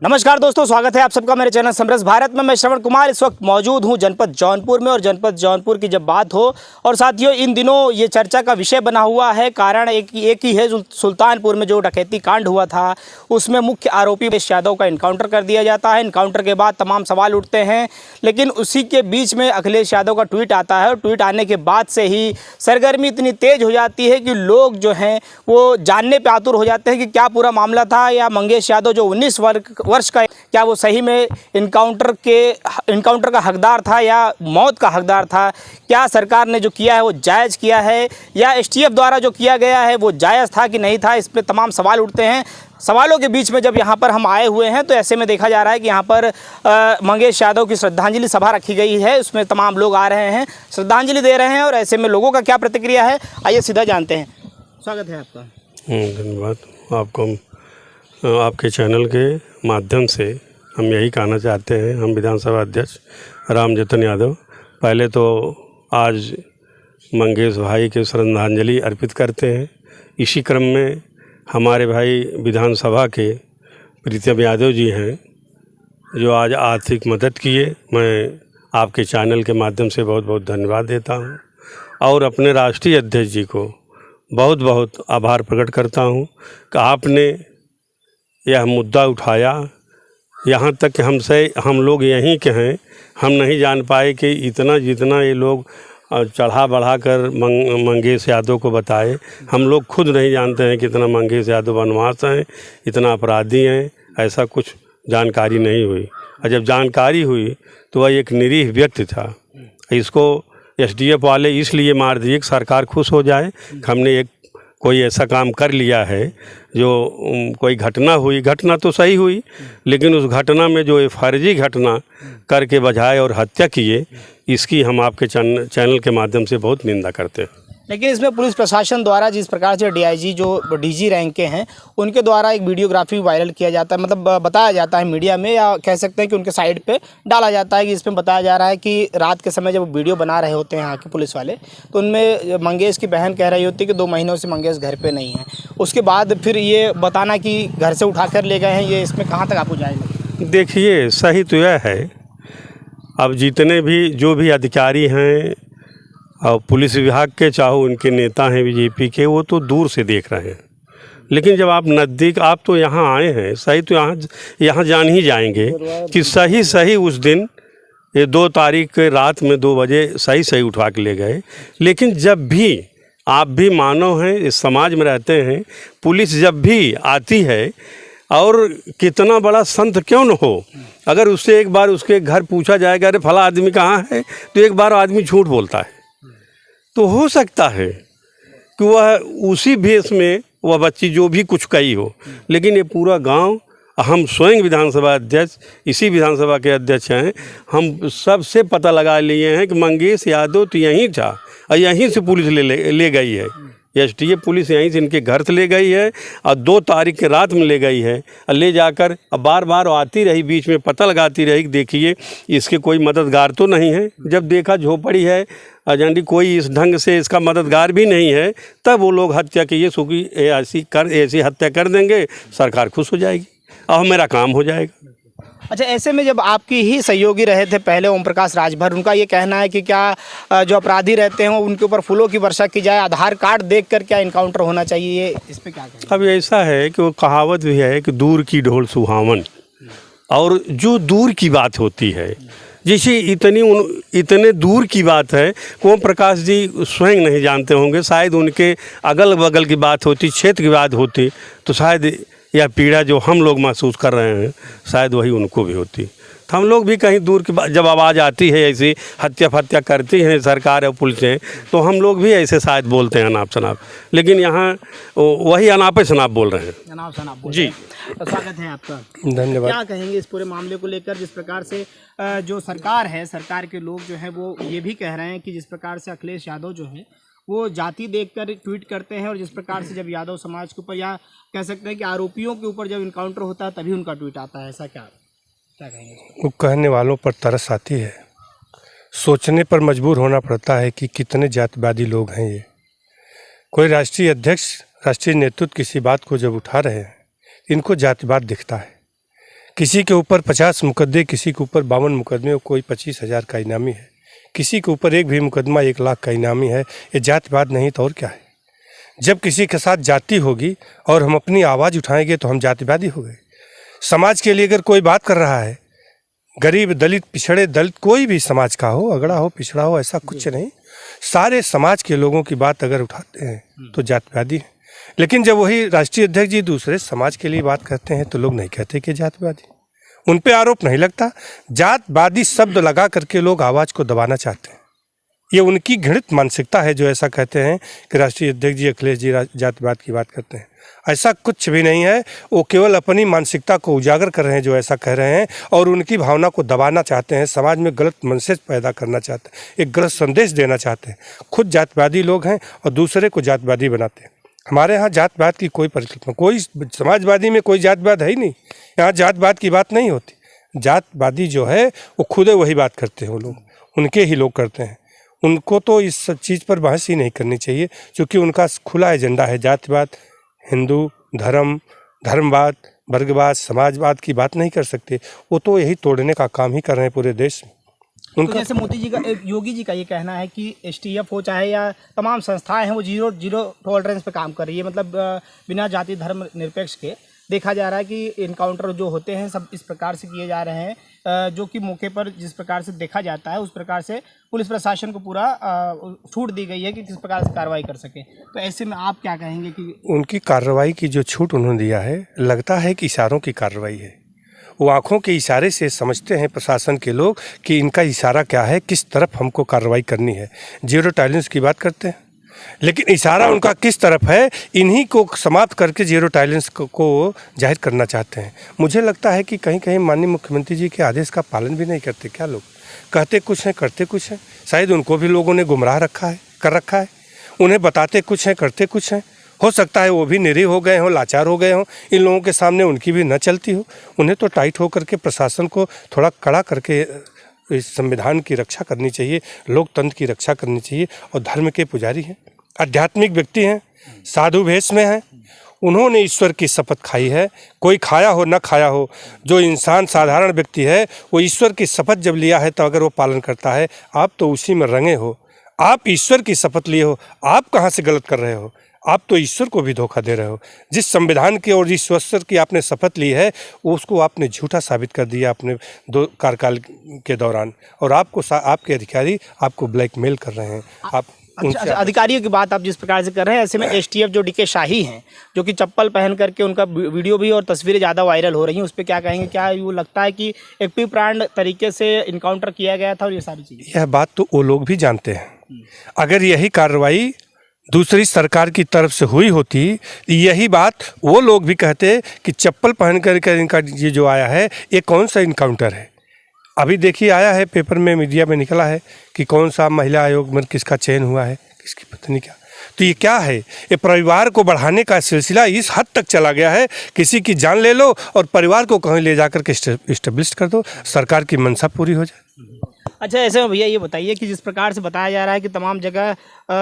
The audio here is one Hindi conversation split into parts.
नमस्कार दोस्तों, स्वागत है आप सबका मेरे चैनल समरस भारत में। मैं श्रवण कुमार इस वक्त मौजूद हूं जनपद जौनपुर में। और जनपद जौनपुर की जब बात हो और साथियों इन दिनों ये चर्चा का विषय बना हुआ है, कारण एक ही है। सुल्तानपुर में जो डकैती कांड हुआ था उसमें मुख्य आरोपी उमेश यादव का इनकाउंटर कर दिया जाता है। इनकाउंटर के बाद तमाम सवाल उठते हैं, लेकिन उसी के बीच में अखिलेश यादव का ट्वीट आता है और ट्वीट आने के बाद से ही सरगर्मी इतनी तेज़ हो जाती है कि लोग जो हैं वो जानने पर आतुर हो जाते हैं कि क्या पूरा मामला था, या मंगेश यादव जो 19 वर्ष का, क्या वो सही में इनकाउंटर का हकदार था या मौत का हकदार था। क्या सरकार ने जो किया है वो जायज़ किया है, या एसटीएफ द्वारा जो किया गया है वो जायज़ था कि नहीं था। इस पर तमाम सवाल उठते हैं। सवालों के बीच में जब यहाँ पर हम आए हुए हैं तो ऐसे में देखा जा रहा है कि यहाँ पर मंगेश यादव की श्रद्धांजलि सभा रखी गई है। उसमें तमाम लोग आ रहे हैं, श्रद्धांजलि दे रहे हैं, और ऐसे में लोगों का क्या प्रतिक्रिया है आइए सीधा जानते हैं। स्वागत है आपका। धन्यवाद आपको। आपके चैनल के माध्यम से हम यही कहना चाहते हैं, हम विधानसभा अध्यक्ष रामजतन यादव पहले तो आज मंगेश भाई के श्रद्धांजलि अर्पित करते हैं। इसी क्रम में हमारे भाई विधानसभा के प्रीतम यादव जी हैं जो आज आर्थिक मदद किए। मैं आपके चैनल के माध्यम से बहुत बहुत धन्यवाद देता हूं, और अपने राष्ट्रीय अध्यक्ष जी को बहुत बहुत आभार प्रकट करता हूं कि आपने यह मुद्दा उठाया। यहाँ तक कि हम लोग यहीं के हैं, हम नहीं जान पाए कि जितना ये लोग चढ़ा बढ़ा कर मंगेश यादव को बताए। हम लोग खुद नहीं जानते हैं कितना मंगेश यादव बनवास हैं, इतना अपराधी हैं, ऐसा कुछ जानकारी नहीं हुई। और जब जानकारी हुई तो वह एक निरीह व्यक्ति था। इसको एसडीएफ वाले इसलिए मार दिए कि सरकार खुश हो जाए कि हमने कोई ऐसा काम कर लिया है। जो कोई घटना हुई, घटना तो सही हुई, लेकिन उस घटना में जो फर्जी घटना करके बजाए और हत्या किए, इसकी हम आपके चैनल के माध्यम से बहुत निंदा करते हैं। लेकिन इसमें पुलिस प्रशासन द्वारा जिस प्रकार से डीआईजी जो डीजी रैंक के हैं उनके द्वारा एक वीडियोग्राफी वायरल किया जाता है, मतलब बताया जाता है मीडिया में, या कह सकते हैं कि उनके साइड पे डाला जाता है कि इसमें बताया जा रहा है कि रात के समय जब वीडियो बना रहे होते हैं यहाँ के पुलिस वाले, तो उनमें मंगेश की बहन कह रही होती है कि 2 महीनों से मंगेश घर पर नहीं है। उसके बाद फिर ये बताना कि घर से उठा कर ले गए हैं, ये इसमें कहाँ तक आपको जाएगा? देखिए, सही तो यह है, अब जितने भी जो भी अधिकारी हैं और पुलिस विभाग के, चाहे उनके नेता हैं बीजेपी के, वो तो दूर से देख रहे हैं। लेकिन जब आप नज़दीक, आप तो यहाँ आए हैं, सही तो यहाँ जान ही जाएंगे कि सही उस दिन ये 2 तारीख के रात में 2 बजे सही उठा के ले गए। लेकिन जब भी आप भी मानव हैं, इस समाज में रहते हैं, पुलिस जब भी आती है, और कितना बड़ा संत क्यों न हो, अगर उससे एक बार उसके घर पूछा जाएगा अरे फला आदमी कहाँ है, तो एक बार आदमी झूठ बोलता है। तो हो सकता है कि वह उसी भेष में वह बच्ची जो भी कुछ कही हो, लेकिन ये पूरा गांव, हम स्वयं विधानसभा अध्यक्ष, इसी विधानसभा के अध्यक्ष हैं, हम सबसे पता लगा लिए हैं कि मंगेश यादव तो यहीं था, और यहीं से पुलिस ले गई है। एसटीएफ पुलिस यहीं से इनके घर से ले गई है, और 2 तारीख के रात में ले गई है, और ले जाकर अब बार आती रही, बीच में पता लगाती रही, देखिए इसके कोई मददगार तो नहीं है। जब देखा झोपड़ी है, अजंडी कोई इस ढंग से इसका मददगार भी नहीं है, तब वो लोग हत्या की सुखी ऐसी हत्या कर देंगे, सरकार खुश हो जाएगी और मेरा काम हो जाएगा। अच्छा, ऐसे में जब आपकी ही सहयोगी रहे थे पहले ओम प्रकाश राजभर, उनका ये कहना है कि क्या जो अपराधी रहते हैं उनके ऊपर फूलों की वर्षा की जाए, आधार कार्ड देखकर क्या इनकाउंटर होना चाहिए, इस पे क्या कहें? अब ऐसा है कि वो कहावत भी है कि दूर की ढोल सुहावन, और जो दूर की बात होती है, जैसे इतने दूर की बात है कि ओम प्रकाश जी स्वयं नहीं जानते होंगे, शायद उनके अगल बगल की बात होती, क्षेत्र की बात होती, तो शायद यह पीड़ा जो हम लोग महसूस कर रहे हैं शायद वही उनको भी होती। तो हम लोग भी कहीं दूर की बात, जब आवाज़ आती है ऐसी हत्या करती हैं सरकार और पुलिसें, तो हम लोग भी ऐसे शायद बोलते हैं अनाप शनाप, लेकिन यहाँ वही अनाप शनाप बोल रहे हैं। अनाप शनाप जी। तो स्वागत है आपका। धन्यवाद। क्या कहेंगे इस पूरे मामले को लेकर, जिस प्रकार से जो सरकार है, सरकार के लोग जो हैं वो ये भी कह रहे हैं कि जिस प्रकार से अखिलेश यादव जो है वो जाति देखकर ट्वीट करते हैं, और जिस प्रकार से जब यादव समाज के ऊपर, या कह सकते हैं कि आरोपियों के ऊपर जब इनकाउंटर होता है तभी उनका ट्वीट आता है, ऐसा क्या कहेंगे? वो कहने वालों पर तरस आती है, सोचने पर मजबूर होना पड़ता है कि कितने जातिवादी लोग हैं ये। कोई राष्ट्रीय अध्यक्ष, राष्ट्रीय नेतृत्व किसी बात को जब उठा रहे हैं, इनको जातिवाद दिखता है। किसी के ऊपर 50 मुकदमे, किसी के ऊपर 52 मुकदमे, कोई 25,000 का इनामी है, किसी के ऊपर एक भी मुकदमा 1 लाख का इनामी है। ये जातिवाद नहीं तो और क्या है? जब किसी के साथ जाति होगी और हम अपनी आवाज़ उठाएंगे तो हम जातिवादी हो गए। समाज के लिए अगर कोई बात कर रहा है, गरीब, दलित, पिछड़े, दलित कोई भी समाज का हो, अगड़ा हो, पिछड़ा हो, ऐसा कुछ नहीं, सारे समाज के लोगों की बात अगर उठाते हैं तो जातिवादी है। लेकिन जब वही राष्ट्रीय अध्यक्ष जी दूसरे समाज के लिए बात करते हैं तो लोग नहीं कहते कि जातिवादी, उन पे आरोप नहीं लगता। जातवादी शब्द लगा करके लोग आवाज़ को दबाना चाहते हैं। ये उनकी घृणित मानसिकता है जो ऐसा कहते हैं कि राष्ट्रीय अध्यक्ष जी अखिलेश जी जातिवाद की बात करते हैं। ऐसा कुछ भी नहीं है, वो केवल अपनी मानसिकता को उजागर कर रहे हैं जो ऐसा कह रहे हैं, और उनकी भावना को दबाना चाहते हैं, समाज में गलत मैसेज पैदा करना चाहते हैं, एक गलत संदेश देना चाहते हैं। खुद जातिवादी लोग हैं और दूसरे को जातिवादी बनाते हैं। हमारे यहाँ जातवाद की कोई परिकल्पना, कोई समाजवादी में कोई जातवाद है ही नहीं। यहाँ जातवाद की बात नहीं होती। जातवादी जो है वो खुद वही बात करते हैं, वो लोग उनके ही लोग करते हैं। उनको तो इस सब चीज़ पर बहस ही नहीं करनी चाहिए, क्योंकि उनका खुला एजेंडा है। जातिवाद, हिंदू धर्म, धर्मवाद, वर्गवाद, समाजवाद की बात नहीं कर सकते। वो तो यही तोड़ने का काम ही कर रहे हैं पूरे देश में। तो जैसे मोदी जी का, योगी जी का ये कहना है कि STF हो चाहे या तमाम संस्थाएं हैं वो जीरो टॉलरेंस पे काम कर रही है, मतलब बिना जाति धर्म निरपेक्ष के। देखा जा रहा है कि इनकाउंटर जो होते हैं सब इस प्रकार से किए जा रहे हैं, जो कि मौके पर जिस प्रकार से देखा जाता है उस प्रकार से पुलिस प्रशासन को पूरा छूट दी गई है कि किस प्रकार से कार्रवाई कर सके। तो ऐसे में आप क्या कहेंगे कि उनकी कार्रवाई की जो छूट उन्होंने दिया है, लगता है कि इशारों की कार्रवाई है। वो आँखों के इशारे से समझते हैं प्रशासन के लोग कि इनका इशारा क्या है, किस तरफ हमको कार्रवाई करनी है। जीरो टॉलरेंस की बात करते हैं, लेकिन इशारा उनका किस तरफ है, इन्हीं को समाप्त करके जीरो टॉलरेंस को जाहिर करना चाहते हैं। मुझे लगता है कि कहीं कहीं माननीय मुख्यमंत्री जी के आदेश का पालन भी नहीं करते क्या लोग। कहते कुछ हैं, करते कुछ हैं। शायद उनको भी लोगों ने गुमराह कर रखा है। उन्हें बताते कुछ हैं, करते कुछ हैं। हो सकता है वो भी निरीह हो गए हों, लाचार हो गए हों, इन लोगों के सामने उनकी भी न चलती हो। उन्हें तो टाइट होकर के प्रशासन को थोड़ा कड़ा करके इस संविधान की रक्षा करनी चाहिए, लोकतंत्र की रक्षा करनी चाहिए। और धर्म के पुजारी हैं, आध्यात्मिक व्यक्ति हैं, साधु भेष में हैं, उन्होंने ईश्वर की शपथ खाई है। कोई खाया हो न खाया हो, जो इंसान साधारण व्यक्ति है वो ईश्वर की शपथ जब लिया है तो अगर वो पालन करता है, आप तो उसी में रंगे हो। आप ईश्वर की शपथ लिए हो, आप कहाँ से गलत कर रहे हो? आप तो ईश्वर को भी धोखा दे रहे हो। जिस संविधान की और जिस ईश्वर की आपने शपथ ली है उसको आपने झूठा साबित कर दिया अपने 2 कार्यकाल के दौरान, और आपके अधिकारी आपको ब्लैकमेल कर रहे हैं। आप अच्छा, अधिकारियों की बात आप जिस प्रकार से कर रहे हैं, ऐसे में STF जो DK शाही हैं, जो कि चप्पल पहन करके उनका वीडियो भी और तस्वीरें ज़्यादा वायरल हो रही हैं, उस पर क्या कहेंगे? क्या वो लगता है कि एक प्री प्लान्ड तरीके से इनकाउंटर किया गया था और ये सारी चीज़ें? यह बात तो वो लोग भी जानते हैं। अगर यही कार्रवाई दूसरी सरकार की तरफ से हुई होती, यही बात वो लोग भी कहते कि चप्पल पहन करके इनका ये जो आया है ये कौन सा इनकाउंटर है। अभी देखिए आया है पेपर में, मीडिया में निकला है कि कौन सा महिला आयोग में किसका चयन हुआ है, किसकी पत्नी का। तो ये क्या है? ये परिवार को बढ़ाने का सिलसिला इस हद तक चला गया है, किसी की जान ले लो और परिवार को कहीं ले जाकर के इस्टेब्लिश कर दो, सरकार की मंशा पूरी हो जाए। अच्छा, ऐसे में भैया ये बताइए कि जिस प्रकार से बताया जा रहा है कि तमाम जगह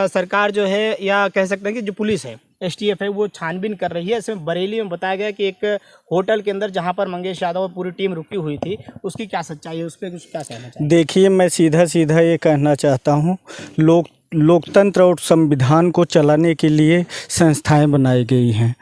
सरकार जो है, या कह सकते हैं कि जो पुलिस है, STF है, वो छानबीन कर रही है। ऐसे में बरेली में बताया गया कि एक होटल के अंदर जहां पर मंगेश यादव और पूरी टीम रुकी हुई थी, उसकी क्या सच्चाई है, उस पर कुछ क्या कहना चाहिए? देखिए, मैं सीधा ये कहना चाहता हूँ, लोकतंत्र और संविधान को चलाने के लिए संस्थाएं बनाई गई हैं,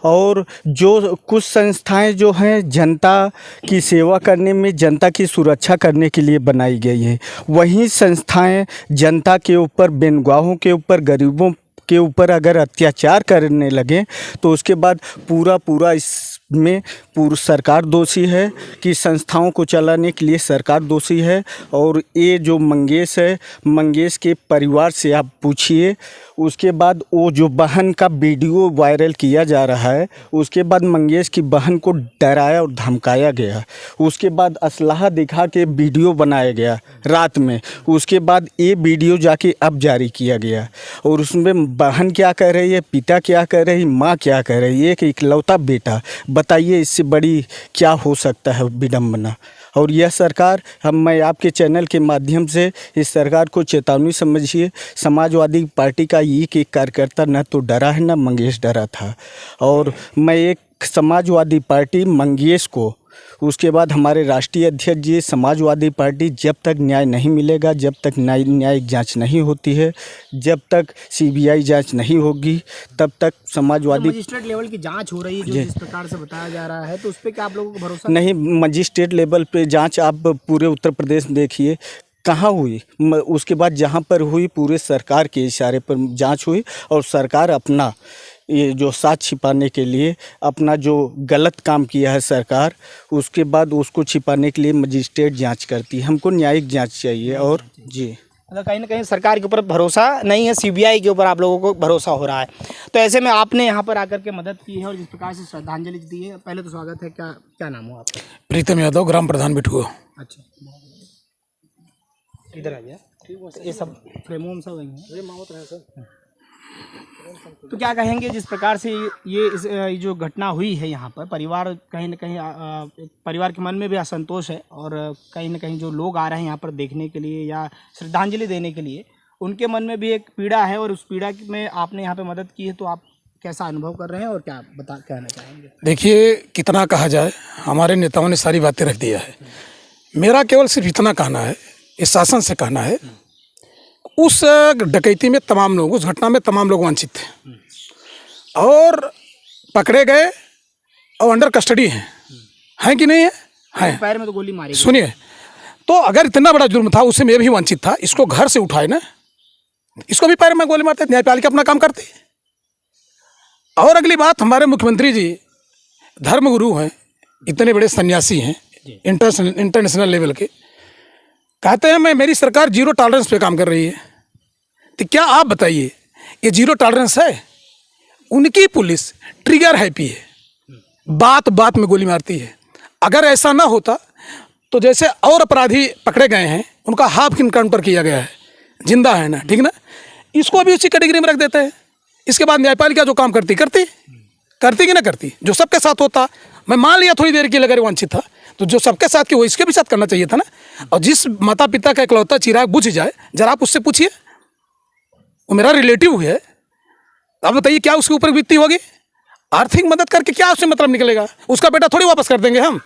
और जो कुछ संस्थाएं जो हैं जनता की सेवा करने में, जनता की सुरक्षा करने के लिए बनाई गई है। वहीं संस्थाएं जनता के ऊपर, बेगुनाहों के ऊपर, गरीबों के ऊपर अगर अत्याचार करने लगे तो उसके बाद पूरा इसमें पूरी सरकार दोषी है, कि संस्थाओं को चलाने के लिए सरकार दोषी है। और ये जो मंगेश है, मंगेश के परिवार से आप पूछिए। उसके बाद वो जो बहन का वीडियो वायरल किया जा रहा है, उसके बाद मंगेश की बहन को डराया और धमकाया गया, उसके बाद असलाह दिखा के वीडियो बनाया गया रात में, उसके बाद ये वीडियो जाके अब जारी किया गया। और उसमें बहन क्या कह रही है, पिता क्या कह रही, माँ क्या कह रही है, एक इकलौता बेटा। बताइए इससे बड़ी क्या हो सकता है विडम्बना। और यह सरकार, मैं आपके चैनल के माध्यम से इस सरकार को चेतावनी समझिए। समाजवादी पार्टी का एक कार्यकर्ता न तो डरा है, न मंगेश डरा था। और मैं एक समाजवादी पार्टी मंगेश को उसके बाद हमारे राष्ट्रीय अध्यक्ष जी, समाजवादी पार्टी, जब तक न्याय नहीं मिलेगा, जब तक न्यायिक जांच नहीं होती है, जब तक सीबीआई जांच नहीं होगी, तब तक समाजवादी मजिस्ट्रेट लेवल की जांच हो रही है जो जिस प्रकार से बताया जा रहा है, तो उस पर क्या आप लोगों को भरोसा नहीं? मजिस्ट्रेट लेवल पे जांच आप पूरे उत्तर प्रदेश में देखिए कहाँ हुई। उसके बाद जहाँ पर हुई पूरे सरकार के इशारे पर जांच हुई, और सरकार अपना ये जो साक्ष्य छिपाने के लिए अपना जो गलत काम किया है सरकार, उसके बाद उसको छिपाने के लिए मजिस्ट्रेट जांच करती है। हमको न्यायिक जांच चाहिए। और जी, मतलब कहीं ना कहीं सरकार के ऊपर भरोसा नहीं है, सीबीआई के ऊपर आप लोगों को भरोसा हो रहा है। तो ऐसे में आपने यहाँ पर आकर के मदद की है और जिस प्रकार से श्रद्धांजलि दी है, पहले तो स्वागत है। क्या नाम हो आपका? प्रीतम यादव, ग्राम प्रधान बिठुआ। अच्छा, इधर आ गया। ये सब फ्रेमों में सब वही है। तो क्या कहेंगे जिस प्रकार से ये जो घटना हुई है यहाँ पर, परिवार कहीं ना कहीं परिवार के मन में भी असंतोष है, और कहीं ना कहीं जो लोग आ रहे हैं यहाँ पर देखने के लिए या श्रद्धांजलि देने के लिए, उनके मन में भी एक पीड़ा है, और उस पीड़ा में आपने यहाँ पे मदद की है। तो आप कैसा अनुभव कर रहे हैं और क्या कहना चाहेंगे? देखिए, कितना कहा जाए, हमारे नेताओं ने सारी बातें रख दिया है। मेरा केवल सिर्फ इतना कहना है, इस शासन से कहना है, उस डकैती में तमाम लोग, उस घटना में तमाम लोग वांछित थे और पकड़े गए और अंडर कस्टडी हैं कि नहीं है? हैं। पैर में तो गोली मारी। सुनिए, तो अगर इतना बड़ा जुर्म था, उससे मैं भी वांछित था, इसको घर से उठाए ना, इसको भी पैर में गोली मारते, न्यायपालिका अपना काम करती। और अगली बात, हमारे मुख्यमंत्री जी धर्मगुरु हैं, इतने बड़े सन्यासी हैं, इंटरनेशनल लेवल के, कहते हैं मेरी सरकार जीरो टॉलरेंस पे काम कर रही है। तो क्या आप बताइए, ये जीरो टॉलरेंस है? उनकी पुलिस ट्रिगर हैप्पी है, बात बात में गोली मारती है। अगर ऐसा ना होता तो जैसे और अपराधी पकड़े गए हैं, उनका हाफ इनकाउंटर किया गया है, जिंदा है ना, ठीक ना, इसको भी उसी कैटेगरी में रख देते हैं। इसके बाद न्यायपालिका जो काम करती कि ना करती, जो सबके साथ होता, मैं मान लिया थोड़ी देर के लिए अगर वांछित था, तो जो सबके साथ की वो इसके भी साथ करना चाहिए था ना। और जिस माता पिता का इकलौता चिराग बुझ जाए, जरा आप उससे पूछिए, वो मेरा रिलेटिव है, आप बताइए क्या उसके ऊपर बीतती होगी? आर्थिक मदद करके क्या उससे मतलब निकलेगा? उसका बेटा थोड़ी वापस कर देंगे हम।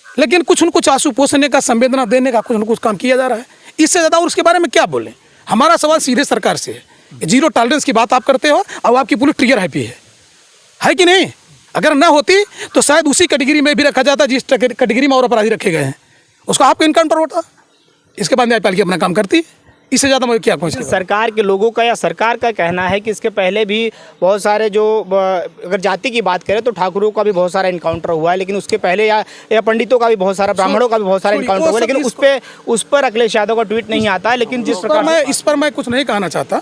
लेकिन कुछ न कुछ आंसू पोसने का, संवेदना देने का कुछ न कुछ काम किया जा रहा है। इससे ज़्यादा और उसके बारे में क्या बोलें? हमारा सवाल सीधे सरकार से है। जीरो टॉलरेंस की बात आप करते हो और आपकी पुलिस ट्रिगर हैप्पी है कि नहीं? अगर ना होती तो शायद उसी कैटेगरी में भी रखा जाता जिस कैटेगरी में और अपराधी रखे गए हैं, उसका आपका इनकाउंटर होता। इसके बाद न्यायपालिका अपना काम करती। इससे ज़्यादा मैं क्या कहूँ? सरकार के लोगों का या सरकार का कहना है कि इसके पहले भी बहुत सारे जो, अगर जाति की बात करें तो ठाकुरों का भी बहुत सारा इनकाउंटर हुआ है, लेकिन उसके पहले या पंडितों का भी बहुत सारा, ब्राह्मणों का भी बहुत सारा इनकाउंटर हुआ है, लेकिन उस पर अखिलेश यादव का ट्वीट नहीं आता है। लेकिन जिस प्रकार इस पर मैं कुछ नहीं कहना चाहता,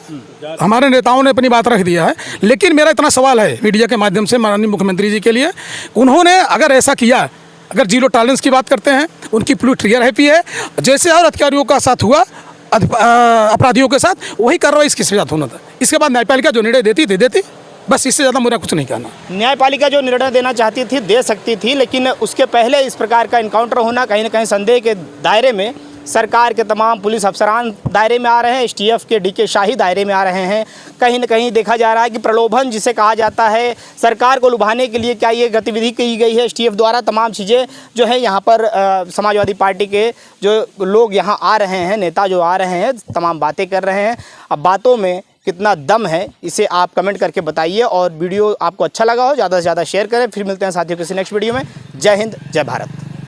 हमारे नेताओं ने अपनी बात रख दिया है। लेकिन मेरा इतना सवाल है मीडिया के माध्यम से माननीय मुख्यमंत्री जी के लिए, उन्होंने अगर ऐसा किया, अगर जीरो टॉलरेंस की बात करते हैं, उनकी पुलिस ट्रिगर हैप्पी है, जैसे और अधिकारियों का साथ हुआ अपराधियों के साथ, वही कार्रवाई इसके साथ होना था। इसके बाद न्यायपालिका जो निर्णय देती दे देती, बस इससे ज़्यादा मेरा कुछ नहीं कहना। न्यायपालिका जो निर्णय देना चाहती थी दे सकती थी, लेकिन उसके पहले इस प्रकार का इनकाउंटर होना कहीं ना कहीं संदेह के दायरे में सरकार के तमाम पुलिस अफसरान दायरे में आ रहे हैं, एसटीएफ के डीके शाही दायरे में आ रहे हैं। कहीं ना कहीं देखा जा रहा है कि प्रलोभन जिसे कहा जाता है, सरकार को लुभाने के लिए क्या ये गतिविधि की गई है एसटीएफ द्वारा। तमाम चीज़ें जो है यहाँ पर समाजवादी पार्टी के जो लोग यहाँ आ रहे हैं, नेता जो आ रहे हैं, तमाम बातें कर रहे हैं। अब बातों में कितना दम है, इसे आप कमेंट करके बताइए, और वीडियो आपको अच्छा लगा हो ज़्यादा से ज़्यादा शेयर करें। फिर मिलते हैं साथियों किसी नेक्स्ट वीडियो में। जय हिंद, जय भारत।